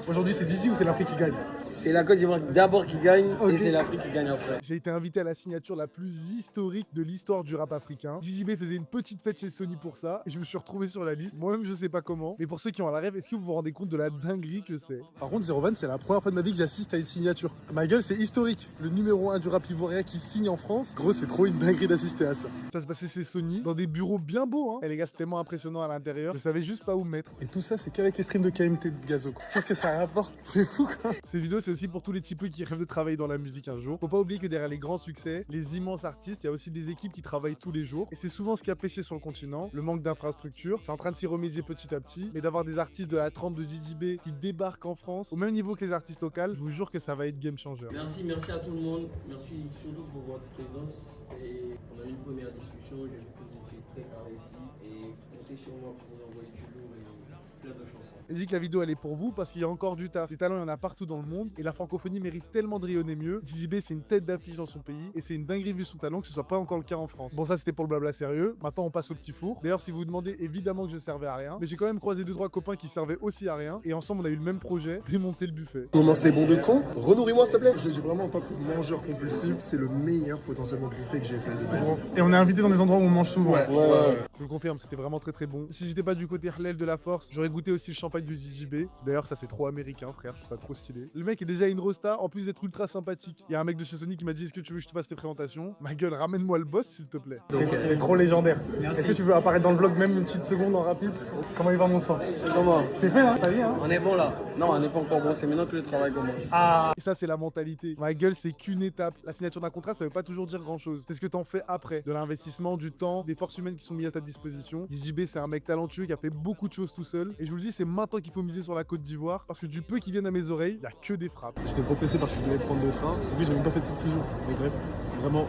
Aujourd'hui, c'est Didi ou c'est l'Afrique qui gagne? C'est la Côte d'Ivoire d'abord qui gagne Ok. et c'est l'Afrique qui gagne après. J'ai été invité à la signature la plus historique de l'histoire du rap africain. JJB faisait une petite fête chez Sony pour ça et je me suis retrouvé sur la liste. Moi-même, je sais pas comment. Mais pour ceux qui ont la rêve, est-ce que vous vous rendez compte de la dinguerie que c'est? Par contre, Zero Van, c'est la première fois de ma vie que j'assiste à une signature. Ma gueule, c'est historique. Le numéro 1 du rap ivoirien qui signe en France. Gros, c'est trop une dinguerie d'assister à ça. Ça se passait chez Sony, dans des bureaux bien beaux, hein. Et les gars, c'est tellement impressionnant à l'intérieur. Je savais juste pas où me mettre. Et tout ça, c'est qu'avec les streams de KMT de Gazo. Sauf que ça rapporte. C'est fou, quoi. Ces vidéos, c'est aussi pour tous les types qui rêvent de travailler dans la musique un jour. Faut pas oublier que derrière les grands succès, les immenses artistes, il y a aussi des équipes qui travaillent tous les jours. Et c'est souvent ce qui a pêché sur le continent, le manque d'infrastructures. C'est en train de s'y remédier petit à petit. Mais d'avoir des artistes de la trempe de JJB qui débarquent en France, au même niveau que les artistes locaux, je vous jure que ça va être game changer. Merci à tout le monde. Merci surtout pour votre présence. Et on a eu une première discussion. J'ai vu que vous étiez très carré ici. Et comptez sur moi pour vous envoyer du lourd et plein de chansons. Je dis que la vidéo elle est pour vous parce qu'il y a encore du taf. Les talents il y en a partout dans le monde et la francophonie mérite tellement de rayonner mieux. JJB c'est une tête d'affiche dans son pays et c'est une dinguerie vu son talent que ce soit pas encore le cas en France. Bon ça c'était pour le blabla sérieux, maintenant on passe au petit four. D'ailleurs si vous vous demandez évidemment que je servais à rien, mais j'ai quand même croisé 2-3 copains qui servaient aussi à rien et ensemble on a eu le même projet, démonter le buffet. Comment c'est bon de con? Renourris-moi, s'il te plaît. Je le dis vraiment en tant que mangeur compulsif, c'est le meilleur potentiellement buffet que j'ai fait de ma vie. Et on est invité dans des endroits où on mange souvent. Je vous le confirme, c'était vraiment très bon. Si j'étais pas du côté Hlel de la force, j'aurais goûté aussi le champagne du JJB. D'ailleurs, ça c'est trop américain, frère, je trouve ça trop stylé. Le mec est déjà une rosta, en plus d'être ultra sympathique. Il y a un mec de chez Sony qui m'a dit est-ce que tu veux que je te fasse tes présentations? Ma gueule, ramène-moi le boss s'il te plaît. C'est trop légendaire. Est-ce que tu veux apparaître dans le vlog même une petite seconde en rapide? Comment il va mon sang? C'est comment? C'est fait là, ça y est hein? On est bon là? Non, on n'est pas encore bon. C'est maintenant que le travail commence. Ah. Et ça c'est la mentalité. Ma gueule, c'est qu'une étape. La signature d'un contrat, ça veut pas toujours dire grand chose. C'est ce que t'en fais après. De l'investissement, du temps, des forces humaines qui sont mises à ta disposition. JJB, c'est un mec talentueux qui a fait beaucoup de choses tout seul. Et je vous le dis, c'est maintenant qu'il faut miser sur la Côte d'Ivoire. Parce que du peu qui viennent à mes oreilles, il y a que des frappes. J'étais trop pressé parce que je devais prendre le train. Et puis j'ai même pas fait de conclusion. Mais bref, vraiment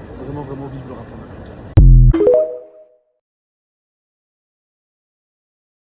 vive le rap en Afrique.